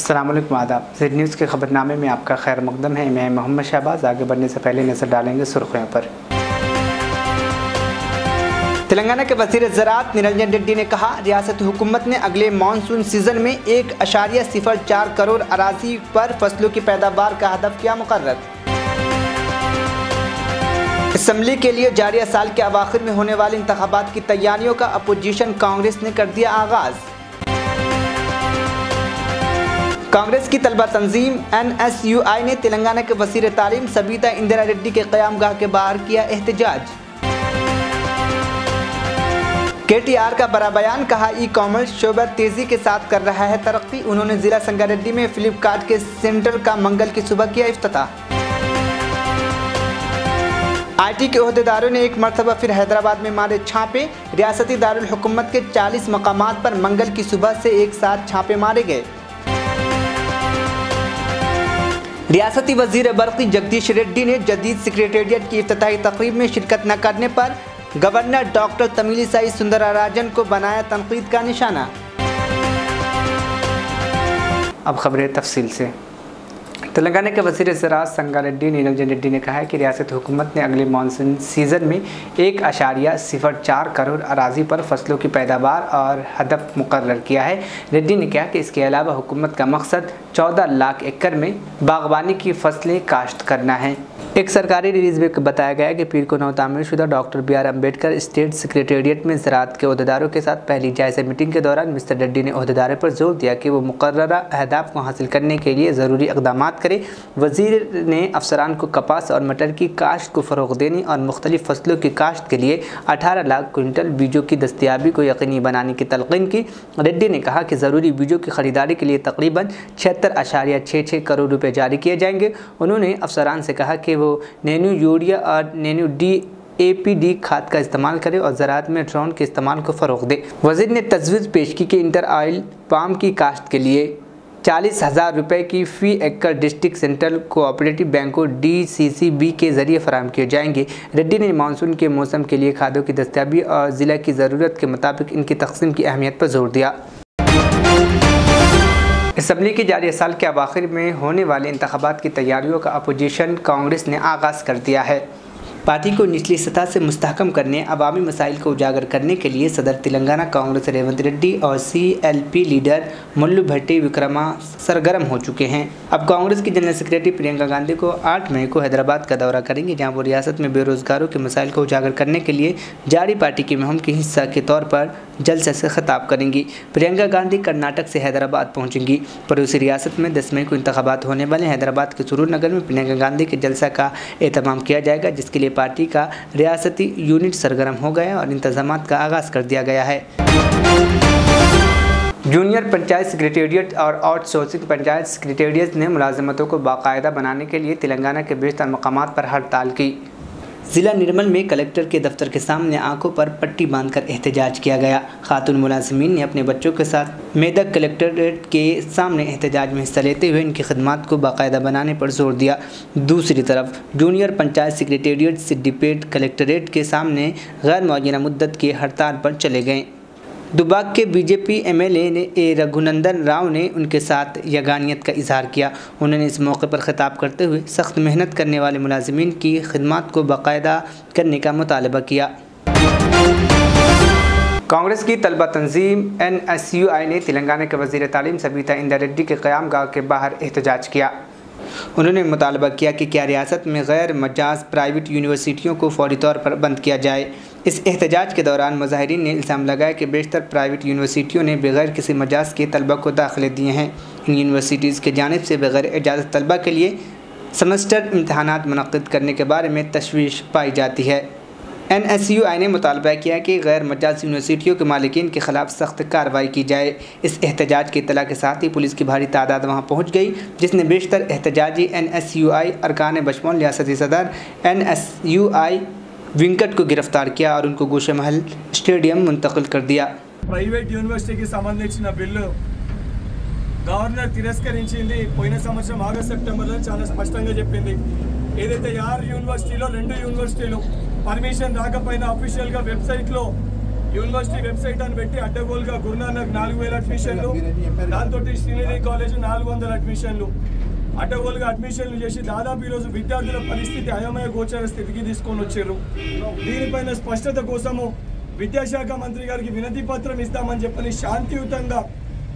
अस्सलाम वालेकुम आदाब। ज़ेड न्यूज़ के खबरनामे में आपका खैर मकदम है। मैं मोहम्मद शहबाज। आगे बढ़ने से पहले नज़र डालेंगे सुर्खियों पर। तेलंगाना के वज़ीर ज़राअत निरंजन रेड्डी ने कहा, रियासत हुकूमत ने अगले मानसून सीजन में 1.04 करोड़ अराजी पर फसलों की पैदावार का हदफ किया मुकर्रर। असम्बली के लिए जारी साल के अवाखिर में होने वाले इंतखाबात की तैयारियों का अपोजिशन कांग्रेस ने कर दिया आगाज़। कांग्रेस की तलबा तंजीम NSUI ने तेलंगाना के वज़ीर तालीम सबीता इंदिरा रेड्डी के क़यामगाह के बाहर किया एहतजाज। KTR का बड़ा बयान, कहा ई-कॉमर्स शोबा तेज़ी के साथ कर रहा है तरक्की। उन्होंने ज़िला संगारेड्डी में फ्लिपकार्ट के सेंटर का मंगल की सुबह किया इफ्तिताह। IT के ओहदेदारों ने एक मरतबा फिर हैदराबाद में मारे छापे। रियासती दारुल हुकूमत के 40 मकामात पर मंगल की सुबह से एक साथ छापे मारे गए। रियासती वज़ीर बरक़ी जगदीश रेड्डी ने जदीद सेक्रेटेरिएट की इफ्तिताही तक़रीब में शिरकत न करने पर गवर्नर डॉक्टर तमिलिसाई सुंदरराजन को बनाया तनकीद का निशाना। अब खबरें तफसील से। तेलंगाना के वज़ीर ज़राअत संगारेड्डी निरंजन रेड्डी ने कहा है कि रियासत हुकूमत ने अगले मानसून सीज़न में 1.04 करोड़ अराजी पर फसलों की पैदावार और हदफ मुकर्रर किया है। रेड्डी ने कहा कि इसके अलावा हुकूमत का मकसद 14 लाख एकड़ में बागवानी की फसलें काश्त करना है। एक सरकारी रिलीज में बताया गया है कि पीर को नौ तामीर शुदा doctor BR Ambedkar state secretariat में ज़राअत के ओहदेदारों के साथ पहली जायज़ा मीटिंग के दौरान मिस्टर रेड्डी ने ओहदेदारों पर जोर दिया कि वो मुकर्ररा अहदाफ को हासिल करने के लिए ज़रूरी इक़दाम करें। वज़ीर ने अफसरान को कपास और मटर की काश्त को फ़रोग़ देने और मुख्तलिफ़ फसलों की काश्त के लिए 18 लाख कुंटल बीजों की दस्तियाबी को यकीनी बनाने की तलक़ीन की। रेड्डी ने कहा कि ज़रूरी बीजों की ख़रीदारी के लिए तकरीबन 76.66 करोड़ रुपये जारी किए जाएंगे। उन्होंने अफसरान से कहा कि वो नैनो यूरिया और नैनो DAPD खाद का इस्तेमाल करें और ज़राअत में ड्रोन के इस्तेमाल को फ़रोग़ दे। वज़ीर ने तजवीज़ पेश की कि इंटर ऑयल पाम की काश्त के लिए 40,000 रुपये की फ़ी एकड़ डिस्ट्रिक्ट सेंट्रल कोऑपरेटिव बैंकों DCCB के ज़रिए फराहम किए जाएंगे। रेड्डी ने मानसून के मौसम के लिए खादों की दस्तियाबी और ज़िला की ज़रूरत के मुताबिक इनकी तक़सीम की अहमियत पर जोर दिया। असम्बली की जारी साल के अवाखिर में होने वाले इंतखाबात की तैयारियों का अपोजिशन कांग्रेस ने आगाज़ कर दिया है। पार्टी को निचली सतह से मुस्तहकम करने, अवामी मसाइल को उजागर करने के लिए सदर तेलंगाना कांग्रेस रेवंत रेड्डी और CLP लीडर मल्लू भट्टी विक्रमा सरगर्म हो चुके हैं। अब कांग्रेस की जनरल सेक्रेटरी प्रियंका गांधी को 8 मई को हैदराबाद का दौरा करेंगे, जहां वो रियासत में बेरोजगारों के मसाइल को उजागर करने के लिए जारी पार्टी की मुहिम के हिस्सा के तौर पर जलसे से खिताब करेंगी। प्रियंका गांधी कर्नाटक से हैदराबाद पहुंचेंगी। पड़ोसी रियासत में 10 मई को इंतखाबात होने वाले हैदराबाद के सुरूर नगर में प्रियंका गांधी के जलसा का एहतमाम किया जाएगा, जिसके लिए पार्टी का रियासती यूनिट सरगर्म हो गया और इंतजामात का आगाज़ कर दिया गया है। जूनियर पंचायत सेक्रेटेरिएट और आउटसोर्सिंग पंचायत सेक्रेटेरिएट ने मुलाजमतों को बाकायदा बनाने के लिए तेलंगाना के बेशतर मकामात पर हड़ताल की। ज़िला निर्मल में कलेक्टर के दफ्तर के सामने आंखों पर पट्टी बांधकर एहतजाज किया गया। खातून मुलाजिमीन ने अपने बच्चों के साथ मेदक कलेक्ट्रेट के सामने एहतजाज में हिस्सा लेते हुए इनकी खदमात को बाकायदा बनाने पर जोर दिया। दूसरी तरफ junior panchayat secretariat Siddipet collectorate के सामने गैर मुअय्यना मुद्दत के हड़ताल पर चले गए। दुबाक के BJP MLA ने रघुनंदन राव ने उनके साथ यगानियत का इजहार किया। उन्होंने इस मौके पर खिताब करते हुए सख्त मेहनत करने वाले मुलाजिमीन की खिदमत को बाकायदा करने का मुतालबा किया। कांग्रेस की तलबा तंजीम NSUI ने तेलंगाना के वज़ीर तालीम सबीता इंदिरा रेड्डी के क़यामगाह के बाहर एहतजाज किया। उन्होंने मुतालबा किया कि क्या रियासत में गैर मजाज प्राइवेट यूनिवर्सिटियों को फौरी तौर पर बंद किया जाए। इस एहतजाज के दौरान मुजाहिरीन ने इल्ज़ाम लगाया कि बेशतर प्राइवेट यूनिवर्सिटियों ने बगैर किसी मजाज के तलबा को दाखिले दिए हैं। इन यूनिवर्सिटीज़ की जानिब से बगैर इजाज़त तलबा के लिए सेमेस्टर इम्तहानात मुनक़्क़िद करने के बारे में तशवीश पाई जाती है। NSUI ने मुतालबा किया कि गैर मजाज यूनिवर्सिटियों के मालिकीन के ख़िलाफ़ सख्त कार्रवाई की जाए। इस एहतजाज की इत्तला के साथ ही पुलिस की भारी तादाद वहां पहुंच गई, जिसने बेशतर एहतजाजी NSUI अरकान बशमूल रियासती सदर NSUI विंकट को गिरफ्तार किया और उनको गोशे महल स्टेडियम मुंतकिल कर दिया। ప్రైవేట్ యూనివర్సిటీకి సంబంధించిన బిల్లు గవర్నర్ తిరస్కరించింది। పోయిన సంవత్సరం ఆగస్టు సెప్టెంబర్లో చాలా స్పష్టంగా చెప్పింది। ఏదైతే 6 యూనివర్సిటీలో 2 యూనివర్సిటీలు పర్మిషన్ రాకపోయినా అఫీషియల్గా వెబ్సైట్లో యూనివర్సిటీ వెబ్సైట్ అని పెట్టి అడ్డగోలుగా గురునానక్ 4000 అడ్మిషన్లు, దాంతో శ్రీనిధి కాలేజ్ 400 అడ్మిషన్లు, అడ్డగోలుగా అడ్మిషన్లు చేసి దాదాపు ఈరోజు విద్యార్థుల పరిస్థితి అయోమయ గోచర స్థితికి తీసుకొని వచ్చారు. దీనిపైన స్పష్టత కోసము విద్యాశాఖ మంత్రి గారికి వినతి పత్రం ఇస్తామని చెప్పని శాంతియుతంగా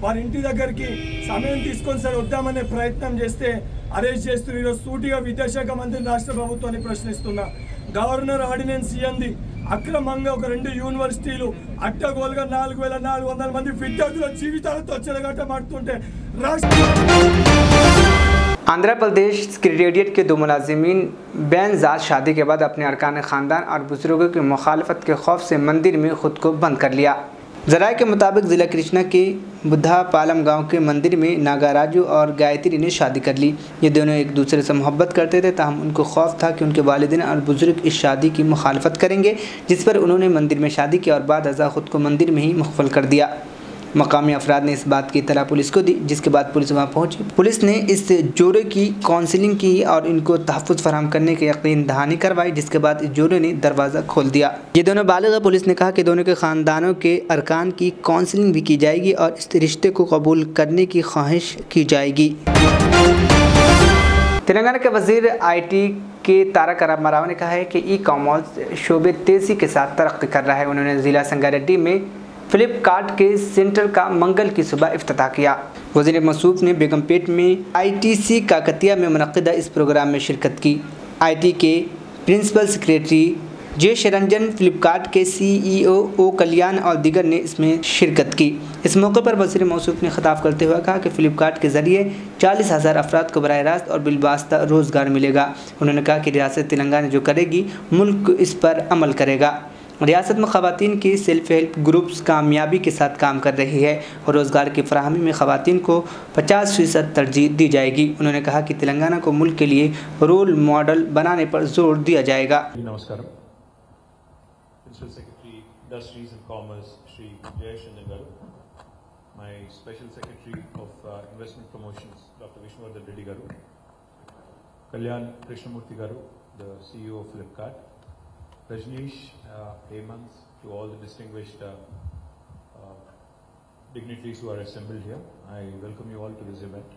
వారి ఇంటి దగ్గరికి సమయం తీసుకొని సరే వద్దామనే ప్రయత్నం చేస్తే అరెస్ట్ చేస్తూ ఈరోజు సూటిగా విద్యాశాఖ మంత్రి రాష్ట్ర ప్రభుత్వాన్ని ప్రశ్నిస్తున్నా. గవర్నర్ ఆర్డినెన్స్ ఇయ్యంది అక్రమంగా ఒక 2 యూనివర్సిటీలు అడ్డగోలుగా 4400 మంది విద్యార్థుల జీవితాలతో చెలగాటమాడుతుంటే आंध्र प्रदेश सेक्रेटेरिएट के 2 मुलाजिमीन बेनज़ात शादी के बाद अपने अरकान ख़ानदान और बुजुर्गों की मुखालफत के खौफ से मंदिर में खुद को बंद कर लिया। ज़राए के मुताबिक ज़िला कृष्णा के बुद्धा पालम गांव के मंदिर में नागाराजू और गायत्री ने शादी कर ली। ये दोनों एक दूसरे से मोहब्बत करते थे, ताहम उनको खौफ था कि उनके वालिदैन और बुजुर्ग इस शादी की मुखालफत करेंगे, जिस पर उन्होंने मंदिर में शादी की और बाद अज़ा खुद को मंदिर में ही मुखफल कर दिया। मकामी अफराद ने इस बात की इत्तला पुलिस को दी, जिसके बाद पुलिस वहां पहुंची। पुलिस ने इस जोड़े की काउंसलिंग की और इनको तहफ़्फ़ुज़ फराहम करने की यकीन दहानी करवाई, जिसके बाद इस जोड़े ने दरवाज़ा खोल दिया। ये दोनों बालिग़। पुलिस ने कहा कि दोनों के ख़ानदानों के अरकान की काउंसलिंग भी की जाएगी और इस रिश्ते को कबूल करने की ख्वाहिश की जाएगी। तेलंगाना के वज़ीर IT के तारक रामाराव ने कहा है कि ई-कॉमर्स शोबे तेज़ी के साथ तरक्की कर रहा है। उन्होंने ज़िला संगारेड्डी में फ्लिपकार्ट के सेंटर का मंगल की सुबह इफ्तिताह किया। वज़ीर मसूफ ने बेगमपेट में ITC काकतिया में मुनक़्क़िदा इस प्रोग्राम में शिरकत की। IT के प्रिंसिपल सेक्रेटरी जे शरंजन, फ्लिपकार्ट के CEO ओ कल्याण और दीगर ने इसमें शिरकत की। इस मौके पर वज़ीर मौसूफ ने खिताब करते हुए कहा कि फ़्लिपकार्ट के ज़रिए 40,000 अफराद को बराह रास्त और बिलवास्ता रोज़गार मिलेगा। उन्होंने कहा कि रियासत तेलंगाना जो करेगी, मुल्क इस पर अमल करेगा। रियासत में ख़वातीन की सेल्फ हेल्प ग्रुप्स कामयाबी के साथ काम कर रही है और रोज़गार की फराहमी में ख़वातीन को 50% तरजीह दी जाएगी। उन्होंने कहा कि तेलंगाना को मुल्क के लिए रोल मॉडल बनाने पर जोर दिया जाएगा। नमस्कार। Principal secretary industries and commerce Shri Jayesh Ranjan garu, my special secretary of investment promotions doctor Vishnuvardhan Reddy garu, Kalyan Krishnamurthy garu, the CEO of Flipkart, Rajneesh, Hemant, to all the distinguished dignitaries who are assembled here. I welcome you all to this event.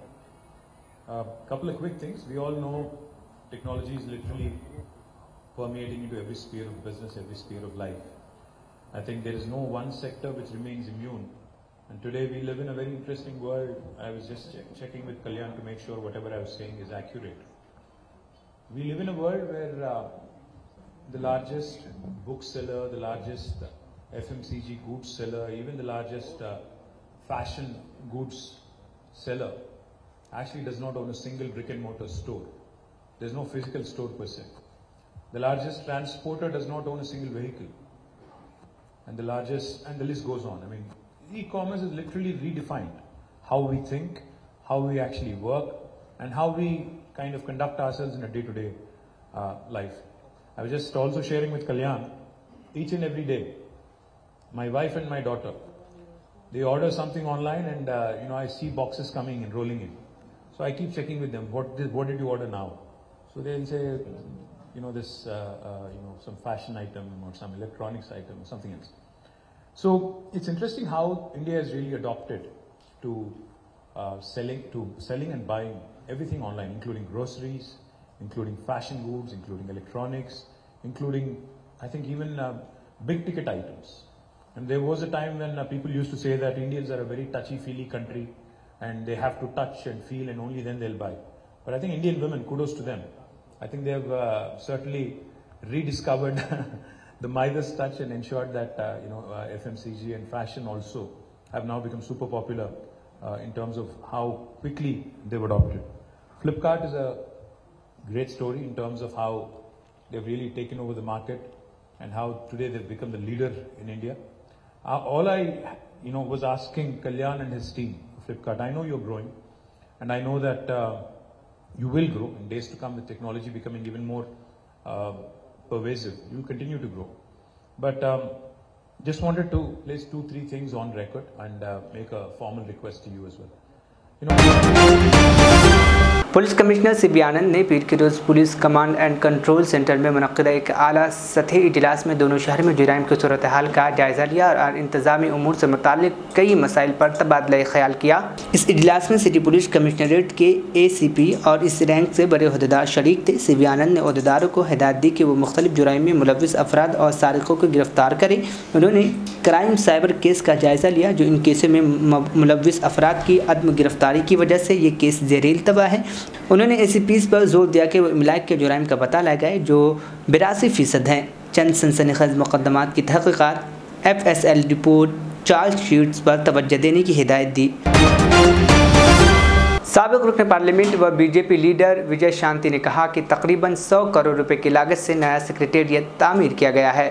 Couple of quick things. We all know technology is literally permeating into every sphere of business, every sphere of life. I think there is no one sector which remains immune. And today we live in a very interesting world. I was just checking with Kalyan to make sure whatever I was saying is accurate. We live in a world where the largest bookseller, the largest FMCG goods seller, even the largest fashion goods seller actually does not own a single brick and mortar store. There's no physical store per se. The largest transporter does not own a single vehicle. And the list goes on. I mean, e-commerce is literally redefined how we think, how we actually work, and how we kind of conduct ourselves in a day-to-day life. I was just also sharing with Kalyan, each and every day, my wife and my daughter, they order something online and I see boxes coming and rolling in. So I keep checking with them, what did you order now? So they'll say, some fashion item or some electronics item or something else. So it's interesting how India has really adopted to selling and buying everything online, including groceries, including fashion goods, including electronics, including, I think, even big ticket items. And there was a time when people used to say that Indians are a very touchy-feely country and they have to touch and feel and only then they'll buy. But I think Indian women, kudos to them. I think they have certainly rediscovered the Midas touch and ensured that FMCG and fashion also have now become super popular in terms of how quickly they've adopted. Flipkart is a great story in terms of how they've really taken over the market and how today they've become the leader in India. All I was asking Kalyan and his team, Flipkart, I know you're growing and I know that you will grow in days to come with technology becoming even more pervasive. You will continue to grow. But just wanted to place 2-3 things on record and make a formal request to you as well. Police commissioner CB Anand ने पीर की रोज़ police command and control centre में मुनक़्क़िदा एक आला सतही इजलास में दोनों शहर में जुराइम की सूरत हाल का जायज़ा लिया और इंतज़ामी उमूर से मुताल्लिक़ कई मसाइल पर तबादला ख्याल किया। इस इजलास में सिटी पुलिस कमिश्नरेट के ACP और इस रैंक से बड़े अहदेदार शरीक थे। सीबी आनंद ने अहदेदारों को हिदायत दी कि वो मुख्तलिफ जुराइम में मुलव्विस अफराद और सारिकों को गिरफ्तार करें। उन्होंने क्राइम साइबर केस का जायज़ा लिया जो इन केसों में मुलव्विस अफराद की अदम गिरफ्तारी की वजह से ये केस ज़ेरेल तबाह है। उन्होंने ACPs पर जोर दिया कि वो इमलाक के जुराइम का पता लगाए जो 82% हैं। चंद सनसनीखेज़ मुक़द्दमात की तहक़ीक़ात, FSL रिपोर्ट, चार्जशीट्स पर तवज्जो देने की हिदायत दी। साबिक़ रुकन पार्लियामेंट व BJP लीडर विजय शांति ने कहा कि तकरीबन 100 करोड़ रुपए की लागत से नया सेक्रेटेरिएट तामीर किया गया है।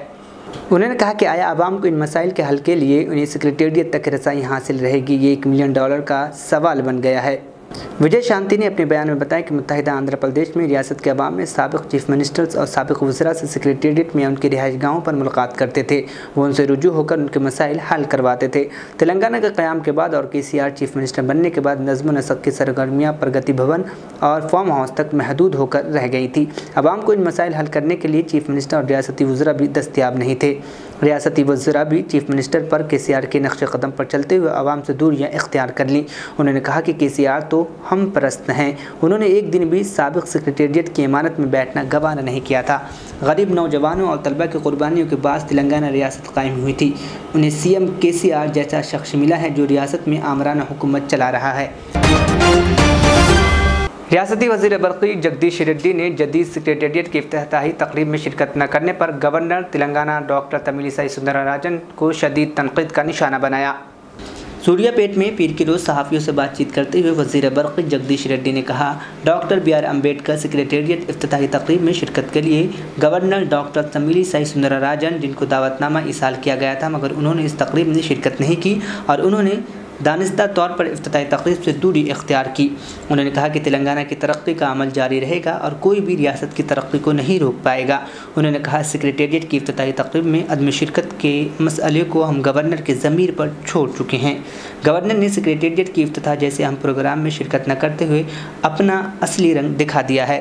उन्होंने कहा कि आया आवाम को इन मसाइल के हल के लिए उन्हें सेक्रेटेरिएट तक रसाई हासिल रहेगी, ये $1 मिलियन का सवाल बन गया है। विजय शांति ने अपने बयान में बताया कि मुत्तहिदा आंध्र प्रदेश में रियासत के अवाम में साबिक़ चीफ मिनिस्टर्स और साबिक़ वज़रा से सेक्रेटेरिएट में उनके रिहाइशगाहों पर मुलाकात करते थे। वो उनसे रुजू होकर उनके मसाइल हल करवाते थे। तेलंगाना के क़याम के बाद और KCR चीफ मिनिस्टर बनने के बाद नज़्म नसक़ की सरगर्मियाँ प्रगति भवन और फार्म हाउस तक महदूद होकर रह गई थी। अवाम को इन मसाइल हल करने के लिए चीफ मिनिस्टर और रियासती वज़रा भी दस्तियाब नहीं थे। रियासती वज़रा भी चीफ मिनिस्टर पर KCR के नक्श कदम पर चलते हुए आवाम से दूरियाँ इख्तियार कर लीं। उन्होंने कहा कि KCR तो हम परस्त हैं। उन्होंने एक दिन भी साबिक़ सेक्रेटेरिएट की इमारत में बैठना गवारा नहीं किया था। गरीब नौजवानों और तलबा की कुर्बानियों के बाद तेलंगाना रियासत कायम हुई थी। उन्हें CM KCR जैसा शख्स मिला है जो रियासत में आमराना हुकूमत चला रहा है। रियासती वज़ीर बरक़ी जगदीश रेड्डी ने जदीद सेक्रेटेरिएट की इफ्तिताही तकरीब में शिरकत न करने पर गवर्नर तेलंगाना डॉक्टर तमिलिसाई सुंदरराजन को शदीद तनक़ीद का निशाना बनाया। सूर्यापेट में पीर की रोज़ सहाफ़ियों से बातचीत करते हुए वज़ीर बरक़ी जगदीश रेड्डी ने कहा, डॉक्टर BR अम्बेडकर सेक्रेटेरिएट इफ्तिताही तकरीब में शिरकत के लिए गवर्नर डॉक्टर तमिलिसाई सुंदरराजन जिनको दावतनामा इसाल किया गया था मगर उन्होंने इस तकरीब में शिरकत नहीं की और उन्होंने दानिस्ता तौर पर इफ्तिताही तकरीब से दूरी इख्तियार की। उन्होंने कहा कि तेलंगाना की तरक्की का अमल जारी रहेगा और कोई भी रियासत की तरक्की को नहीं रोक पाएगा। उन्होंने कहा सेक्रेटेरिएट की इफ्तिताही तकरीब में अदम शिरकत के मसले को हम गवर्नर के ज़मीर पर छोड़ चुके हैं। गवर्नर ने सेक्रेटेरिएट की इफ्तिताह जैसे अहम प्रोग्राम में शिरकत न करते हुए अपना असली रंग दिखा दिया है।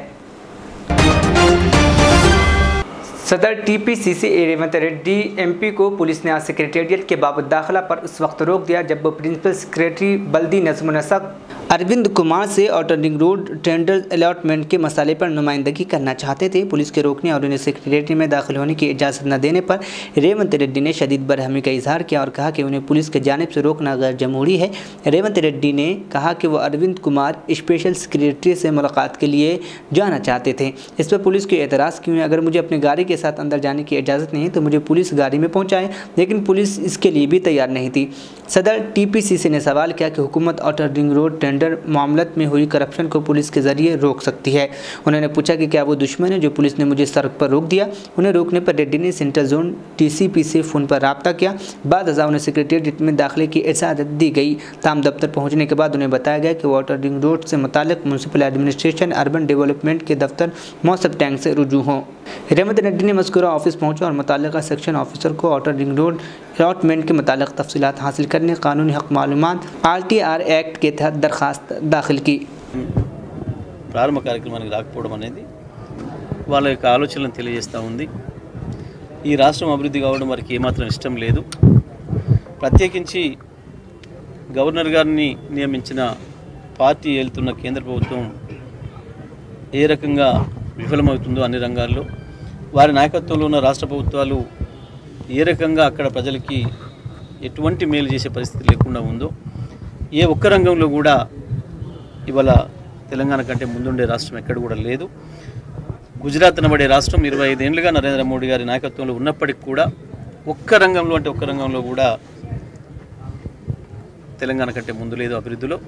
सदर TPCC रेवंत रेड्डी MP को पुलिस ने आज सेक्रेटेरिएट के बाब दाखिला पर उस वक्त रोक दिया जब वो प्रिंसिपल सेक्रेटरी बल्दी नज़्म नसक़ अरविंद कुमार से outer ring road tender allotment के मसाले पर नुमाइंदगी करना चाहते थे। पुलिस के रोकने और उन्हें सेक्रेटेरिएट में दाखिल होने की इजाज़त न देने पर रेवंत रेड्डी ने शदीद बरहमी का इजहार किया और कहा कि उन्हें पुलिस की जानिब से रोकना गैर जमहूरी है। रेवंत रेड्डी ने कहा कि वो अरविंद कुमार स्पेशल सेक्रेटरी से मुलाकात के लिए जाना चाहते थे। इस पर पुलिस के एतराज़ क्यों है, अगर मुझे अपनी गाड़ी के साथ अंदर जाने की इजाज़त नहीं है तो मुझे पुलिस गाड़ी में पहुँचाए, लेकिन पुलिस इसके लिए भी तैयार नहीं थी। सदर TPCC ने सवाल किया कि हुकूमत आउटर रिंग रोड टेंडर मामलत में हुई करप्शन को पुलिस के ज़रिए रोक सकती है। उन्होंने पूछा कि क्या वो दुश्मन है जो पुलिस ने मुझे सड़क पर रोक दिया। उन्हें रोकने पर रेड्डी ने सेंट्रल जोन TCP से फ़ोन पर रब्ता किया। बाद अज़ा उन्हें सेक्रेटेरिएट में दाखिले की इजाज़त दी गई। ताम दफ्तर पहुँचने के बाद उन्हें बताया गया कि वो आउटर रिंग रोड से मुताल्लिक़ म्यूनसिपल एडमिनिस्ट्रेशन अर्बन डेवलपमेंट के दफ्तर मौसफ टैंक से रुजू हों। रेवंत रेड्डी ने मज़कूरा ऑफिस पहुँचा और मुतल्लिक़ा सेक्शन ऑफिसर को आउटर रिंग रोड अलॉटमेंट के मुताल्लिक़ तफसीलात हासिल करने कानूनी हक़ मालूमात RTR एक्ट के तहत दरख्वास्त दाखिल की। ప్రారంభ కార్యక్రమానికి రాకపోవడం అనేది వాళ్ళ యొక్క ఆలోచనలను తెలియజేస్తూ ఉంది। ఈ రాష్ట్రం అభివృద్ధి కావడం వారికి ఏమాత్రం ఇష్టం లేదు। ప్రత్యేకించి గవర్నర్ గారిని నియమించిన పార్టీ వెళ్తున్న కేంద్ర ప్రభుత్వం ఏ రకంగా విఫలమవుతుందో అన్ని రంగాల్లో, వారి నాయకత్వంలో ఉన్న రాష్ట్ర ప్రభుత్వాలు ఏ రకంగా అక్కడ ప్రజలకి ఎటువంటి మేలు చేసే పరిస్థితి లేకుండా ఉందో, ఏ ఒక్క రంగంలో కూడా ఇవాళ తెలంగాణ కంటే ముందుండే రాష్ట్రం ఎక్కడ కూడా లేదు। గుజరాత్ అనబడే రాష్ట్రం 25 ఏళ్లుగా నరేంద్ర మోడీ గారి నాయకత్వంలో ఉన్నప్పటికీ కూడా ఒక్క రంగంలో కూడా తెలంగాణ కంటే ముందు లేదు అభివృద్ధిలో।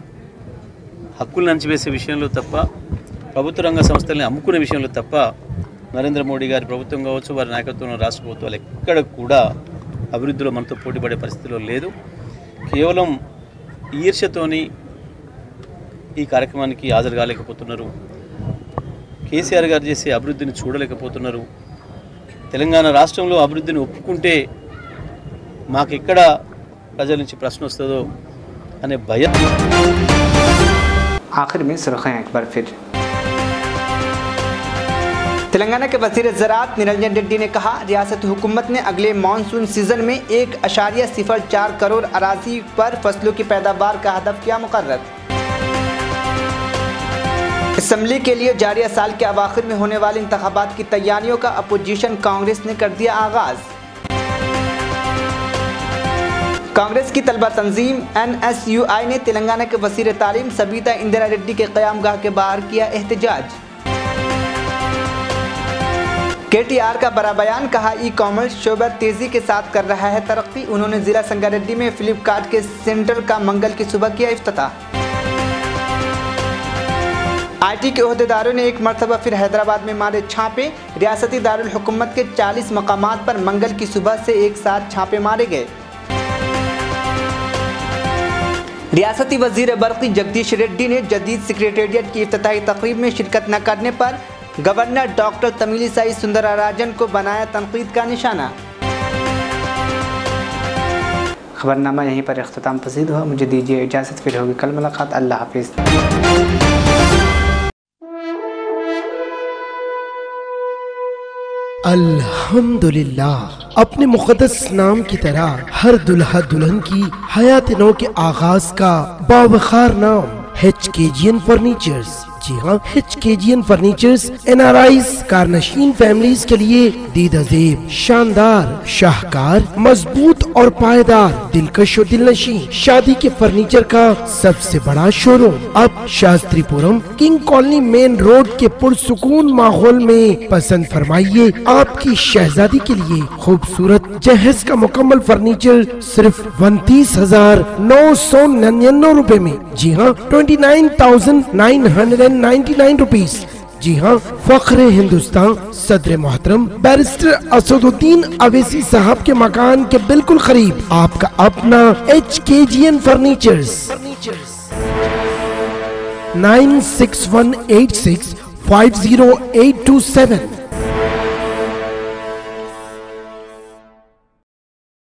హక్కులు నంచివేసే విషయంలో తప్ప, ప్రభుత్వ రంగ సంస్థల్ని అమ్ముకునే విషయంలో తప్ప నరేంద్ర మోడీ గారి ప్రభుత్వం కావచ్చు, వారి నాయకత్వంలో రాష్ట్ర ప్రభుత్వాలు ఎక్కడ కూడా అభివృద్ధిలో మనతో పోటీపడే పరిస్థితిలో లేదు। కేవలం ఈర్ష్యతోని ఈ కార్యక్రమానికి హాజరు కాలేకపోతున్నారు। కేసీఆర్ గారు చేసే అభివృద్ధిని చూడలేకపోతున్నారు। తెలంగాణ రాష్ట్రంలో అభివృద్ధిని ఒప్పుకుంటే మాకెక్కడ ప్రజల నుంచి ప్రశ్న వస్తుందో అనే భయం। आखिर में सुर्खियां एक बार फिर। तेलंगाना के वज़ीर ज़राअत निरंजन रेड्डी ने कहा, रियासती हुकूमत ने अगले मानसून सीजन में 1.04 करोड़ अराजी पर फसलों की पैदावार का हदफ किया मुकर्रर। असम्बली के लिए जारी साल के अवाखिर में होने वाले इंतखाबात की तैयारियों का अपोजिशन कांग्रेस ने कर दिया आगाज। कांग्रेस की तलबा तंजीम NSUI ने तेलंगाना के वज़ीर तालीम सबीता इंदिरा रेड्डी के क़यामगाह के बाहर किया एहतजाज। KTR का बड़ा बयान, कहा ई-कॉमर्स शोबा तेजी के साथ कर रहा है तरक्की। उन्होंने जिला संगारेड्डी में फ्लिपकार्ट के सेंटर का मंगल की सुबह किया इफ्तिताह। IT के ओहदेदारों ने एक मरतबा फिर हैदराबाद में मारे छापे। रियासती दारुल हुकूमत के 40 मकामात पर मंगल की सुबह से एक साथ छापे मारे गए। रियासती वजीर बर्क़ी जगदीश रेड्डी ने जदीद सेक्रेटेरिएट की इफ्तिताही तकरीब में शिरकत न करने पर गवर्नर डॉक्टर तमिलिसाई सुंदरराजन को बनाया तनकीद का निशाना। खबरनामा यहीं पर इख्तिताम पसीद हुआ। मुझे दीजिए इजाज़त, फिर होगी कल मुलाकात। अल्लाह हाफिज़। अल्हम्दुलिल्लाह, अपने मुक़द्दस नाम की तरह हर दुल्हा दुल्हन की हयात नौ के आगाज का बावखार नाम HKGN फर्नीचर्स। जी हाँ, HKGN फर्नीचर्स NRIs कारनशीन फैमिलीज के लिए दीदाजेब, शानदार, शाहकार, मजबूत और पायदार, दिलकश और दिलनशी शादी के फर्नीचर का सबसे बड़ा शोरूम अब Shastripuram king colony main road के पुरसुकून माहौल में। पसंद फरमाइए आपकी शहजादी के लिए खूबसूरत जहेज का मुकम्मल फर्नीचर सिर्फ 29,999 रुपए में। जी हाँ, 29,999 रुपीज। जी हाँ, फख्रे हिंदुस्तान सदर मोहतरम बैरिस्टर असदुद्दीन अवैसी साहब के मकान के बिल्कुल करीब आपका अपना HKGN फर्नीचर्स। 9618650827